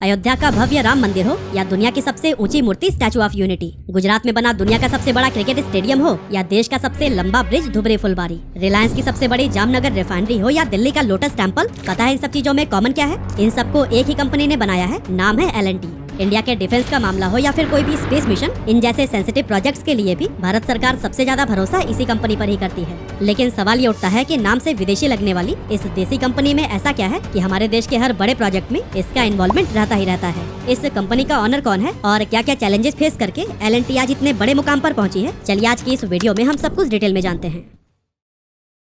अयोध्या का भव्य राम मंदिर हो या दुनिया की सबसे ऊंची मूर्ति स्टैचू ऑफ यूनिटी, गुजरात में बना दुनिया का सबसे बड़ा क्रिकेट स्टेडियम हो या देश का सबसे लंबा ब्रिज धुबरी फुलबारी, रिलायंस की सबसे बड़ी जामनगर रिफाइनरी हो या दिल्ली का लोटस टेम्पल, पता है इन सब चीजों में कॉमन क्या है? इन सबको एक ही कंपनी ने बनाया है, नाम है L&T। इंडिया के डिफेंस का मामला हो या फिर कोई भी स्पेस मिशन, इन जैसे सेंसिटिव प्रोजेक्ट्स के लिए भी भारत सरकार सबसे ज्यादा भरोसा इसी कंपनी पर ही करती है। लेकिन सवाल ये उठता है कि नाम से विदेशी लगने वाली इस देसी कंपनी में ऐसा क्या है कि हमारे देश के हर बड़े प्रोजेक्ट में इसका इन्वॉल्वमेंट रहता ही रहता है। इस कंपनी का ऑनर कौन है और क्या क्या चैलेंजेस फेस करके L&T आज इतने बड़े मुकाम पर पहुंची है, चलिए आज की इस वीडियो में हम सब कुछ डिटेल में जानते हैं।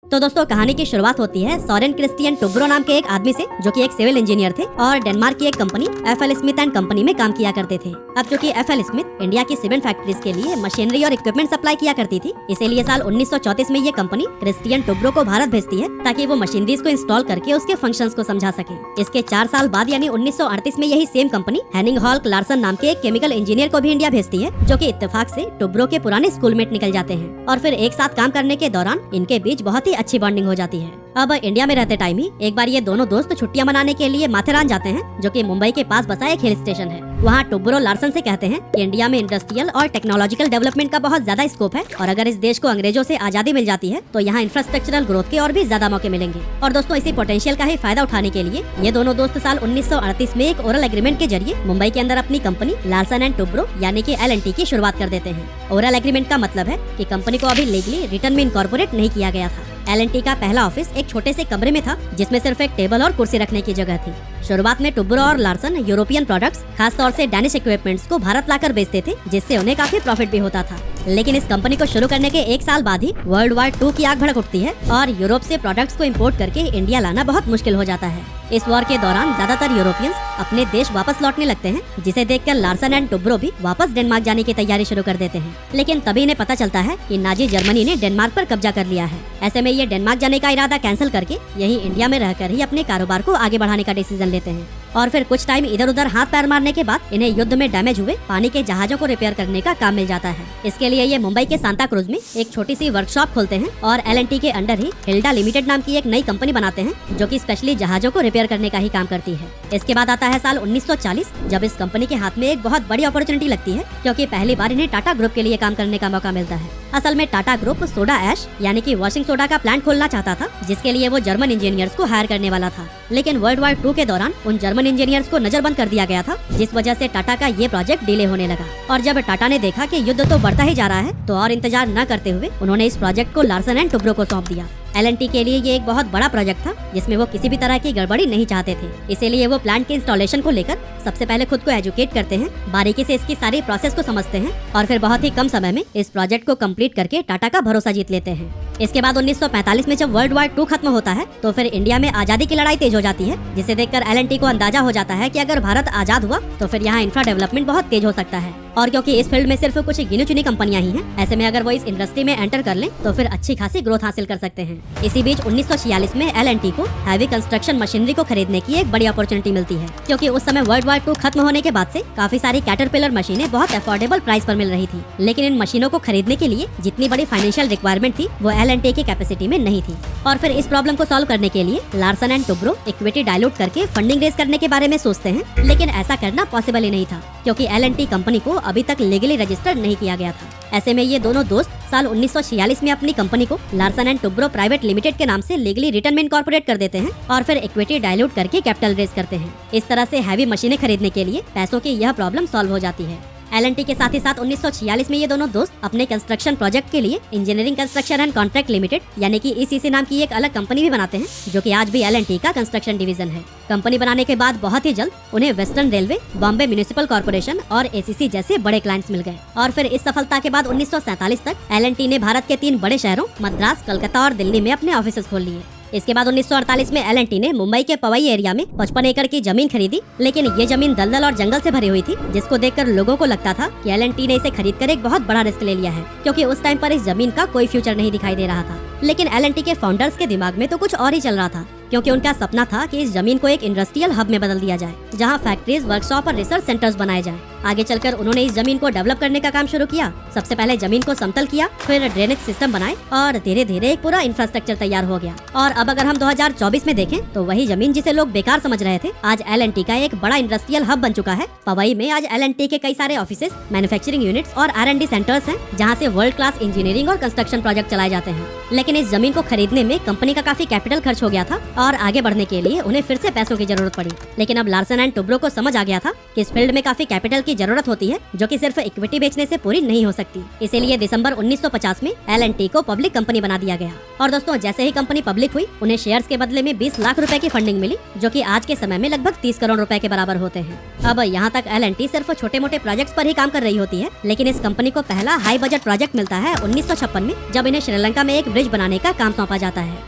तो दोस्तों, कहानी की शुरुआत होती है सोरेन क्रिस्टियन टुब्रो नाम के एक आदमी से, जो कि एक सिविल इंजीनियर थे और डेनमार्क की एक company FL Smith and company में काम किया करते थे। अब चूंकि FL स्मिथ इंडिया की सीमेंट फैक्ट्रीज के लिए मशीनरी और इक्विपमेंट सप्लाई किया करती थी, इसीलिए साल 1934 में ये कंपनी क्रिस्टियन टुब्रो को भारत भेजती है ताकि वो मशीनरीज को इंस्टॉल करके उसके फंक्शंस को समझा सके। इसके 4 साल बाद यानी 1938 में यही सेम कंपनी हेनिंग हॉल क्लार्सन नाम के एक केमिकल इंजीनियर को भी इंडिया भेजती है, जो कि इत्तेफाक से टुब्रो के पुराने स्कूलमेट निकल जाते हैं और फिर एक साथ काम करने के दौरान इनके बीच बहुत ही अच्छी बॉन्डिंग हो जाती है। अब इंडिया में रहते टाइम ही एक बार ये दोनों दोस्त छुट्टियां मनाने के लिए माथेरान जाते हैं, जो कि मुंबई के पास बसा एक हिल स्टेशन है। वहाँ टुब्रो लार्सन से कहते हैं कि इंडिया में इंडस्ट्रियल और टेक्नोलॉजिकल डेवलपमेंट का बहुत ज्यादा स्कोप है और अगर इस देश को अंग्रेजों से आजादी मिल जाती है तो यहाँ इंफ्रास्ट्रक्चरल ग्रोथ के और भी ज्यादा मौके मिलेंगे। और दोस्तों, इसी पोटेंशियल का ही फायदा उठाने के लिए ये दोनों दोस्त साल 1938 में एक ओरल एग्रीमेंट के जरिए मुंबई के अंदर अपनी कंपनी लार्सन एंड टुब्रो यानी कि L&T की शुरुआत कर देते हैं। ओरल एग्रीमेंट का मतलब है कि कंपनी को अभी लीगली रिटर्न में इनकॉर्पोरेट नहीं किया गया था। L&T का पहला ऑफिस एक छोटे से कमरे में था, जिसमें सिर्फ एक टेबल और कुर्सी रखने की जगह थी। शुरुआत में टुब्रो और लार्सन यूरोपियन प्रोडक्ट्स, खास तौर से डैनिश इक्विपमेंट्स को भारत लाकर बेचते थे, जिससे उन्हें काफी प्रॉफिट भी होता था। लेकिन इस कंपनी को शुरू करने के 1 साल बाद ही वर्ल्ड वॉर 2 की आग भड़क उठती है और यूरोप से प्रोडक्ट्स को इंपोर्ट करके इंडिया लाना बहुत मुश्किल हो जाता है। इस वॉर के दौरान ज्यादातर यूरोपियंस अपने देश वापस लौटने लगते हैं, जिसे देखकर लार्सन एंड टुब्रो भी वापस डेनमार्क जाने की तैयारी शुरू कर देते हैं। लेकिन तभी इन्हें पता चलता है कि नाजी जर्मनी ने डेनमार्क पर कब्जा कर लिया है। ऐसे में ये डेनमार्क जाने का इरादा कैंसिल करके यही इंडिया में रहकर ही अपने कारोबार को आगे बढ़ाने का डिसीजन लेते हैं। और फिर कुछ टाइम इधर उधर हाथ पैर मारने के बाद इन्हें युद्ध में डैमेज हुए पानी के जहाजों को रिपेयर करने का काम मिल जाता है। इसके लिए ये मुंबई के सांता क्रूज में एक छोटी सी वर्कशॉप खोलते हैं और L&T के अंडर ही हिल्डा लिमिटेड नाम की एक नई कंपनी बनाते हैं, जो कि स्पेशली जहाजों को रिपेयर करने का ही काम करती है। इसके बाद आता है साल 1940, जब इस कंपनी के हाथ में एक बहुत बड़ी अपॉर्चुनिटी लगती है, क्योंकि पहली बार इन्हें टाटा ग्रुप के लिए काम करने का मौका मिलता है। असल में टाटा ग्रुप सोडा ऐश यानी कि वॉशिंग सोडा का प्लांट खोलना चाहता था, जिसके लिए वो जर्मन इंजीनियर्स को हायर करने वाला था। लेकिन वर्ल्ड वॉर 2 के दौरान उन जर्मन इंजीनियर्स को नजरबंद कर दिया गया था, जिस वजह से टाटा का ये प्रोजेक्ट डिले होने लगा। और जब टाटा ने देखा कि युद्ध तो बढ़ता ही जा रहा है, तो और इंतजार न करते हुए उन्होंने इस प्रोजेक्ट को लार्सन एंड टुब्रो को सौंप दिया। L&T के लिए ये एक बहुत बड़ा प्रोजेक्ट था, जिसमें वो किसी भी तरह की गड़बड़ी नहीं चाहते थे। इसीलिए वो प्लांट के इंस्टॉलेशन को लेकर सबसे पहले खुद को एजुकेट करते हैं, बारीकी से इसकी सारी प्रोसेस को समझते हैं और फिर बहुत ही कम समय में इस प्रोजेक्ट को कंप्लीट करके टाटा का भरोसा जीत लेते हैं। इसके बाद 1945 में जब वर्ल्ड वॉर 2 खत्म होता है, तो फिर इंडिया में आजादी की लड़ाई तेज हो जाती है, जिसे देखकर L&T को अंदाजा हो जाता है कि अगर भारत आजाद हुआ तो फिर यहाँ इंफ्रा डेवलपमेंट बहुत तेज हो सकता है। और क्योंकि इस फील्ड में सिर्फ कुछ गिनी चुनी कंपनियां ही हैं, ऐसे में अगर वो इस इंडस्ट्री में एंटर कर लें तो फिर अच्छी खासी ग्रोथ हासिल कर सकते हैं। इसी बीच 1946 में L&T को हैवी कंस्ट्रक्शन मशीनरी को खरीदने की एक बड़ी अपॉर्चुनिटी मिलती है, क्योंकि उस समय वर्ल्ड वॉर 2 खत्म होने के बाद से काफी सारी कैटरपिलर मशीनें बहुत अफोर्डेबल प्राइस पर मिल रही थी। लेकिन इन मशीनों को खरीदने के लिए जितनी बड़ी फाइनेंशियल रिक्वायरमेंट थी, वो L&T की कैपेसिटी में नहीं थी। और फिर इस प्रॉब्लम को सॉल्व करने के लिए Larsen and Toubro equity dilute करके फंडिंग रेज करने के बारे में सोचते हैं, लेकिन ऐसा करना पॉसिबल ही नहीं था, क्योंकि L&T कंपनी को अभी तक लीगली रजिस्टर्ड नहीं किया गया था। ऐसे में ये दोनों दोस्त साल 1946 में अपनी कंपनी को Larsen and Toubro private limited के नाम से लीगली रिटर्न में इनकॉर्पोरेट कर देते हैं और फिर इक्विटी डायलूट करके कैपिटल रेज करते हैं। इस तरह से हैवी मशीनें खरीदने के लिए पैसों की यह प्रॉब्लम सॉल्व हो जाती है। L&T के साथ ही साथ 1946 में ये दोनों दोस्त अपने कंस्ट्रक्शन प्रोजेक्ट के लिए engineering construction and contract limited यानी कि ECC नाम की एक अलग कंपनी भी बनाते हैं, जो कि आज भी L&T का कंस्ट्रक्शन डिवीजन है। कंपनी बनाने के बाद बहुत ही जल्द उन्हें western railway, Bombay municipal corporation और ACC जैसे बड़े क्लाइंट्स मिल गए। और फिर इस सफलता के बाद 1947 तक L&T ने भारत के 3 बड़े शहरों मद्रास, कलकत्ता और दिल्ली में अपने ऑफिस खोल लिए। इसके बाद 1948 में L&T ने मुंबई के पवई एरिया में 55 एकड़ की जमीन खरीदी, लेकिन ये जमीन दलदल और जंगल से भरी हुई थी, जिसको देखकर लोगों को लगता था कि L&T ने इसे खरीदकर एक बहुत बड़ा रिस्क ले लिया है, क्योंकि उस टाइम पर इस जमीन का कोई फ्यूचर नहीं दिखाई दे रहा था। लेकिन L&T के फाउंडर्स के दिमाग में तो कुछ और ही चल रहा था। क्योंकि उनका सपना था कि इस जमीन को एक इंडस्ट्रियल हब में बदल दिया जाए, जहां फैक्ट्रीज, वर्कशॉप और रिसर्च सेंटर्स बनाए जाएं। आगे चलकर उन्होंने इस जमीन को डेवलप करने का काम शुरू किया। सबसे पहले जमीन को समतल किया, फिर ड्रेनेज सिस्टम बनाए और धीरे धीरे एक पूरा इंफ्रास्ट्रक्चर तैयार हो गया। और अब अगर हम 2024 में देखें तो वही जमीन जिसे लोग बेकार समझ रहे थे, आज L&T का एक बड़ा इंडस्ट्रियल हब बन चुका है। पवई में आज L&T के कई सारे ऑफिसेज, मैन्युफैक्चरिंग यूनिट्स और R&D सेंटर्स हैं, जहां से वर्ल्ड क्लास इंजीनियरिंग और कंस्ट्रक्शन प्रोजेक्ट चलाए जाते हैं। लेकिन इस जमीन को खरीदने में कंपनी का काफी कैपिटल खर्च हो गया था और आगे बढ़ने के लिए उन्हें फिर से पैसों की जरूरत पड़ी। लेकिन अब लार्सन एंड टुब्रो को समझ आ गया था कि इस फील्ड में काफी कैपिटल की जरूरत होती है, जो कि सिर्फ इक्विटी बेचने से पूरी नहीं हो सकती। इसीलिए दिसंबर 1950 में L&T को पब्लिक कंपनी बना दिया गया। और दोस्तों, जैसे ही कंपनी पब्लिक हुई, उन्हें शेयर्स के बदले में 20 लाख रुपए की फंडिंग मिली, जो कि आज के समय में लगभग 30 करोड़ रुपए के बराबर होते हैं। अब यहाँ तक L&T सिर्फ छोटे मोटे प्रोजेक्ट्स पर ही काम कर रही होती है, लेकिन इस कंपनी को पहला हाई बजट प्रोजेक्ट मिलता है 1956 में, जब इन्हें श्रीलंका में एक ब्रिज बनाने का काम सौंपा जाता है।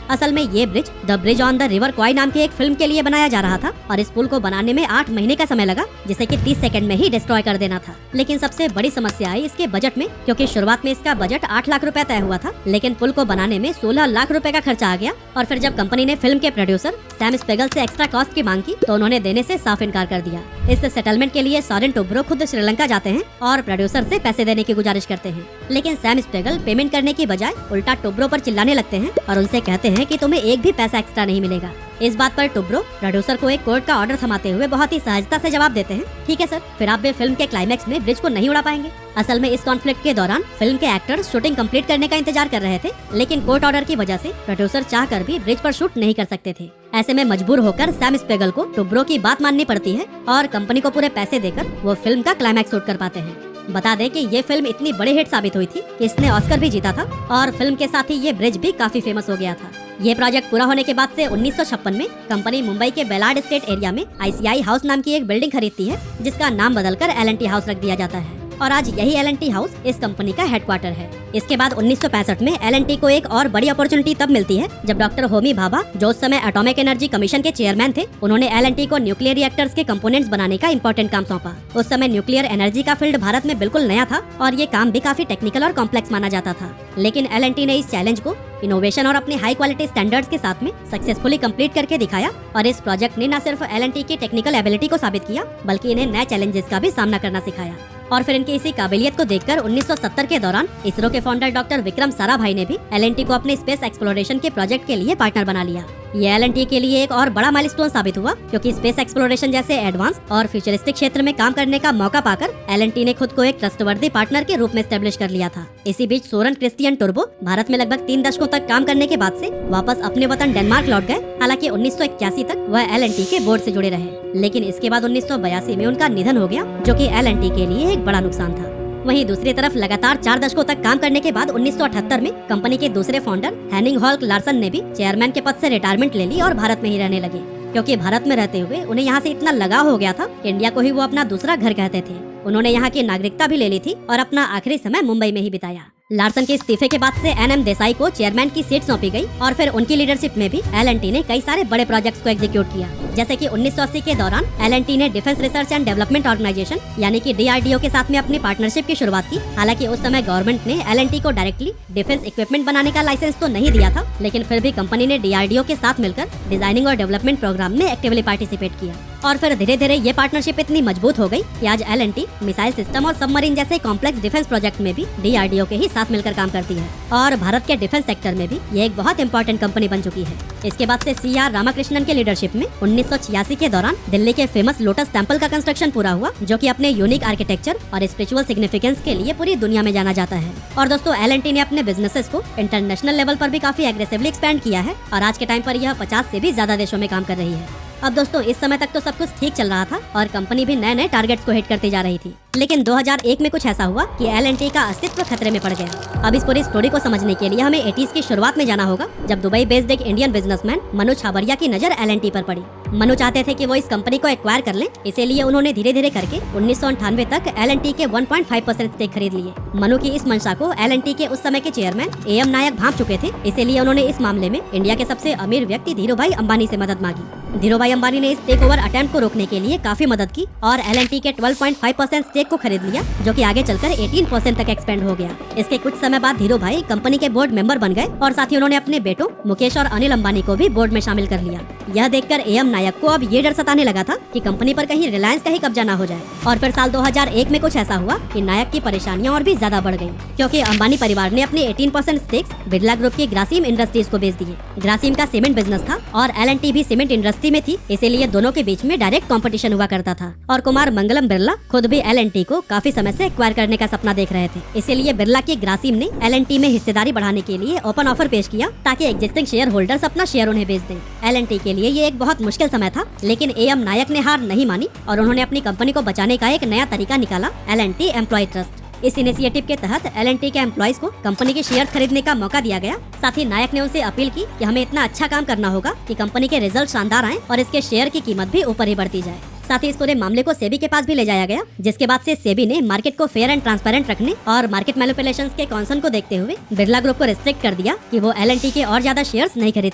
असल में ये bridge the bridge on the River Kwai नाम की एक फिल्म के लिए बनाया जा रहा था और इस पुल को बनाने में 8 महीने का समय लगा, जिसे कि 30 सेकंड में ही डिस्ट्रॉय कर देना था। लेकिन सबसे बड़ी समस्या आई इसके बजट में, क्योंकि शुरुआत में इसका बजट 8 लाख रुपए तय हुआ था, लेकिन पुल को बनाने में 16 लाख रुपए का खर्चा आ गया। और फिर जब कंपनी ने फिल्म के प्रोड्यूसर सैम स्पेगल से एक्स्ट्रा कॉस्ट की मांग की, तो उन्होंने देने से साफ इनकार कर दिया। इस सेटलमेंट के लिए सॉरेन टुब्रो खुद श्रीलंका जाते हैं और प्रोड्यूसर से पैसे देने की गुजारिश करते हैं, लेकिन सैम स्पेगल पेमेंट करने की बजाय उल्टा टुब्रो पर चिल्लाने लगते हैं और उनसे कहते हैं कि तुम्हें एक भी पैसा एक्स्ट्रा नहीं मिलेगा। इस बात पर टुब्रो प्रोड्यूसर को एक कोर्ट का ऑर्डर थमाते हुए बहुत ही सहजता से जवाब देते हैं, ठीक है सर, फिर आप भी फिल्म के क्लाइमैक्स में ब्रिज को नहीं उड़ा पाएंगे। असल में इस कॉन्फ्लिक्ट के दौरान फिल्म के एक्टर्स शूटिंग कंप्लीट करने का इंतजार कर रहे थे, लेकिन कोर्ट ऑर्डर की वजह से प्रोड्यूसर चाहकर भी ब्रिज पर शूट नहीं कर सकते थे। ऐसे में मजबूर होकर सैम स्पेगल को टुब्रो की बात माननी पड़ती है और कंपनी को पूरे पैसे देकर वो फिल्म का क्लाइमैक्स शूट कर पाते हैं। बता दें कि ये फिल्म इतनी बड़ी हिट साबित हुई थी कि इसने ऑस्कर भी जीता था और फिल्म के साथ ही ये ब्रिज भी काफी फेमस हो गया था। ये प्रोजेक्ट पूरा होने के बाद से 1956 में कंपनी मुंबई के बेलाड स्टेट एरिया में ICI हाउस नाम की एक बिल्डिंग खरीदती है, जिसका नाम बदलकर L&T हाउस रख दिया जाता है और आज यही L&T हाउस इस कंपनी का हेडक्वार्टर है। इसके बाद 1965 में L&T को एक और बड़ी अपॉर्चुनिटी तब मिलती है जब डॉक्टर होमी भाभा, जो उस समय एटॉमिक एनर्जी कमीशन के चेयरमैन थे, उन्होंने L&T को न्यूक्लियर रिएक्टर्स के कंपोनेंट्स बनाने का इंपॉर्टेंट काम सौंपा। उस समय न्यूक्लियर एनर्जी का फील्ड भारत में बिल्कुल नया था और ये काम भी काफी टेक्निकल और कॉम्प्लेक्स माना जाता था, लेकिन L&T ने इस चैलेंज को इनोवेशन और अपने हाई क्वालिटी स्टैंडर्ड्स के साथ में सक्सेसफुली कंप्लीट करके दिखाया। और इस प्रोजेक्ट ने न सिर्फ L&T की टेक्निकल एबिलिटी को साबित किया, बल्कि इन्हें नए चैलेंजेस का भी सामना करना सिखाया। और फिर इनकी इसी काबिलियत को देखकर 1970 के दौरान इसरो के फाउंडर डॉक्टर विक्रम साराभाई ने भी L&T को अपने स्पेस एक्सप्लोरेशन के प्रोजेक्ट के लिए पार्टनर बना लिया। ये L&T के लिए एक और बड़ा माइलस्टोन साबित हुआ, क्योंकि स्पेस एक्सप्लोरेशन जैसे एडवांस और फ्यूचरिस्टिक क्षेत्र में काम करने का मौका पाकर L&T ने खुद को एक ट्रस्टवर्दी पार्टनर के रूप में एस्टेब्लिश कर लिया था। इसी बीच सोरेन क्रिस्टियन टुब्रो भारत में लगभग 3 दशकों तक काम करने के बाद से वापस अपने वतन डेनमार्क लौट गए। हालांकि 1981 तक वह L&T के बोर्ड से जुड़े रहे, लेकिन इसके बाद 1982 में उनका निधन हो गया, जो कि L&T के लिए एक बड़ा नुकसान था। वहीं दूसरी तरफ लगातार 4 दशकों तक काम करने के बाद 1978 में कंपनी के दूसरे फाउंडर हेनिंग हॉल्क लार्सन ने भी चेयरमैन के पद से रिटायरमेंट ले ली और भारत में ही रहने लगे, क्योंकि भारत में रहते हुए उन्हें यहाँ से इतना लगाव हो गया था कि इंडिया को ही वो अपना दूसरा घर कहते थे। उन्होंने यहाँ की नागरिकता भी ले ली थी और अपना आखिरी समय मुंबई में ही बिताया। लार्सन के इस्तीफे के बाद से NM देसाई को चेयरमैन की सीट सौंपी गई और फिर उनकी लीडरशिप में भी L&T ने कई सारे बड़े प्रोजेक्ट्स को एग्जीक्यूट किया। जैसे कि 1980 के दौरान L&T ने defence research and development organisation यानी कि DRDO के साथ में अपनी पार्टनरशिप की शुरुआत की। हालांकि उस समय गवर्नमेंट ने L&T को डायरेक्टली डिफेंस इक्विपमेंट बनाने का लाइसेंस तो नहीं दिया था, लेकिन फिर भी कंपनी ने DRDO के साथ मिलकर डिजाइनिंग और डेवलपमेंट प्रोग्राम में एक्टिवली पार्टिसिपेट किया। और फिर धीरे धीरे ये पार्टनरशिप इतनी मजबूत हो गई कि आज L&T मिसाइल सिस्टम और सबमरीन जैसे कॉम्प्लेक्स डिफेंस प्रोजेक्ट में भी DRDO के ही साथ मिलकर काम करती है और भारत के डिफेंस सेक्टर में भी ये एक बहुत इंपॉर्टेंट कंपनी बन चुकी है। इसके बाद से CR रामाकृष्णन के लीडरशिप में 1986 के दौरान दिल्ली के फेमस लोटस टेम्पल का कंस्ट्रक्शन पूरा हुआ, जो कि अपने यूनिक आर्किटेक्चर और स्पिरिचुअल सिग्निफिकेंस के लिए पूरी दुनिया में जाना जाता है। और दोस्तों, L&T ने अपने बिजनेसेस को इंटरनेशनल लेवल पर भी काफी एग्रेसिवली एक्सपेंड किया है और आज के टाइम पर यह 50 से भी ज्यादा देशों में काम कर रही है। अब दोस्तों, इस समय तक तो सब कुछ ठीक चल रहा था और कंपनी भी नए नए टारगेट्स को हिट करती जा रही थी, लेकिन 2001 में कुछ ऐसा हुआ कि L&T का अस्तित्व खतरे में पड़ गया। अब इस पूरी स्टोरी को समझने के लिए हमें 80s की शुरुआत में जाना होगा, जब दुबई बेस्ड एक इंडियन बिजनेसमैन मनु छाबरिया की नजर L&T पर पड़ी। मनु चाहते थे कि वो इस कंपनी को एक्वायर कर लें, इसीलिए उन्होंने धीरे धीरे करके 1998 तक L&T के 1.5% स्टेक खरीद लिए। मनु की इस मंशा को L&T के उस समय के चेयरमैन AM नायक भांप चुके थे, इसीलिए उन्होंने इस मामले में इंडिया के सबसे अमीर व्यक्ति धीरूभाई अंबानी से मदद मांगी। धीरूभाई अंबानी ने इस टेक ओवर अटेम्प्ट को रोकने के लिए काफी मदद की और L&T के 12.5% स्टेक स्टेक को खरीद लिया, जो कि आगे चलकर 18% तक एक्सपेंड हो गया। इसके कुछ समय बाद धीरू भाई कंपनी के बोर्ड मेंबर बन गए और साथ ही उन्होंने अपने बेटों मुकेश और अनिल अंबानी को भी बोर्ड में शामिल कर लिया। यह देखकर एएम नायक को अब ये डर सताने लगा था कि कंपनी पर कहीं रिलायंस का ही कब्जा ना हो जाए। और फिर साल 2001 में कुछ ऐसा हुआ कि नायक की परेशानियां और भी ज्यादा बढ़ गईं, क्योंकि अंबानी परिवार ने अपने 18% स्टेक्स बिरला ग्रुप की ग्रासिम इंडस्ट्रीज को बेच दिए। ग्रासिम का सीमेंट बिजनेस था और एल&टी भी सीमेंट इंडस्ट्री में थी, इसीलिए दोनों के बीच में डायरेक्ट कंपटीशन हुआ करता था। और कुमार मंगलम बिरला खुद भी एल&टी को काफी समय से एक्वायर करने का सपना देख रहे थे, इसीलिए बिरला की ग्रासिम ने एल&टी में हिस्सेदारी बढ़ाने के लिए ओपन ऑफर पेश किया ताकि एग्जिस्टिंग शेयर होल्डर्स अपना शेयर उन्हें बेच दें। एल&टी के लिए ये एक बहुत मुश्किल समय था, लेकिन एएम नायक ने हार नहीं मानी और उन्होंने अपनी कंपनी को बचाने का एक नया तरीका निकाला, एल&टी एम्प्लॉय ट्रस्ट। इस इनिशिएटिव के तहत एल&टी के एम्प्लॉइज को कंपनी के शेयर्स खरीदने का मौका दिया गया। साथ ही नायक ने उनसे अपील की कि हमें इतना अच्छा काम करना होगा कि कंपनी के रिजल्ट शानदार आए और इसके शेयर की कीमत भी ऊपर ही बढ़ती जाए। साथ ही इस पूरे मामले को सेबी के पास भी ले जाया गया, जिसके बाद से सेबी ने मार्केट को फेयर एंड ट्रांसपेरेंट रखने और मार्केट मैनिपुलेशंस के कॉन्सर्न को देखते हुए बिरला ग्रुप को रिस्ट्रिक्ट कर दिया कि वो एल&टी के और ज्यादा शेयर्स नहीं खरीद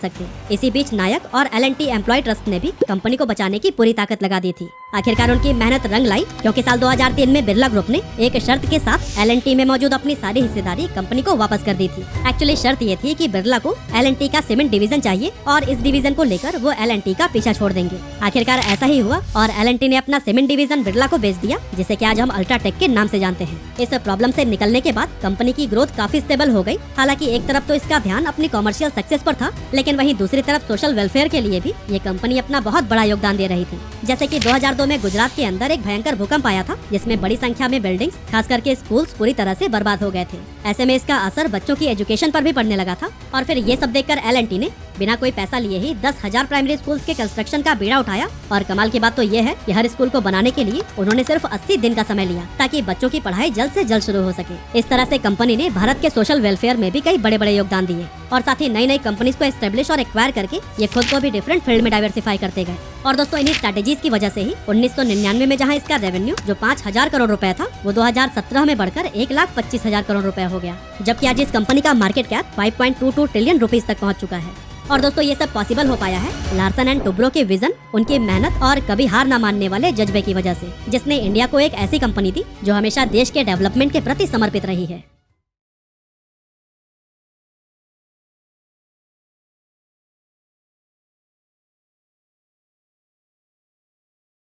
सकते। इसी बीच नायक और एल&टी एम्प्लॉय ट्रस्ट ने भी कंपनी को बचाने की पूरी ताकत लगा दी थी। आखिरकार उनकी मेहनत रंग लाई, क्योंकि साल 2003 में बिरला ग्रुप ने एक शर्त के साथ एल&टी में मौजूद अपनी सारी हिस्सेदारी कंपनी को वापस कर दी थी। एक्चुअली शर्त ये थी कि बिरला को एल&टी का सीमेंट डिवीजन चाहिए और इस डिवीजन को लेकर वो एल&टी का पीछा छोड़ देंगे। आखिरकार ऐसा ही हुआ और एल&टी ने अपना सीमेंट डिवीजन बिरला को बेच दिया, जिसे कि आज हम अल्ट्राटेक के नाम से जानते हैं। इस प्रॉब्लम से निकलने के बाद कंपनी की ग्रोथ काफी स्टेबल हो गई। हालांकि एक तरफ तो इसका ध्यान अपनी कॉमर्शियल सक्सेस पर था, लेकिन वहीं दूसरी तरफ सोशल वेलफेयर के लिए भी ये कंपनी अपना बहुत बड़ा योगदान दे रही थी। जैसे कि 2002 में गुजरात के अंदर एक भयंकर भूकंप आया था, जिसमें बड़ी संख्या में बिल्डिंग्स, खास करके स्कूल्स पूरी तरह से बर्बाद हो गए थे। ऐसे में इसका असर बच्चों की एजुकेशन पर भी पड़ने लगा था। और फिर ये सब देखकर एल&टी ने बिना कोई पैसा लिए ही 10,000 प्राइमरी स्कूल्स के कंस्ट्रक्शन का बीड़ा उठाया। और कमाल की बात तो ये है कि हर स्कूल को बनाने के लिए उन्होंने सिर्फ 80 दिन का समय लिया, ताकि बच्चों की पढ़ाई जल्द से जल्द शुरू हो सके। इस तरह से कंपनी ने भारत के सोशल वेलफेयर में भी कई बड़े बड़े योगदान दिए और साथ ही नई नई कंपनीज को एस्टेब्लिश और एक्वायर करके ये खुद को भी डिफरेंट फील्ड में डाइवर्सिफाई करते गए। और दोस्तों, इन्हीं स्ट्रैटेजीज की वजह से ही 1999 में जहां इसका रेवेन्यू जो 5,000 करोड़ रुपए था, वो 2017 में बढ़कर 1,25,000 करोड़ रुपए हो गया, जबकि आज इस कंपनी का मार्केट कैप 5.22 ट्रिलियन रुपीस तक पहुंच चुका है। और दोस्तों, ये सब पॉसिबल हो पाया है लार्सन एंड टुब्रो के विजन, उनकी मेहनत और कभी हार न मानने वाले जज्बे की वजह से, जिसने इंडिया को एक ऐसी कंपनी दी जो हमेशा देश के डेवलपमेंट के प्रति समर्पित रही है।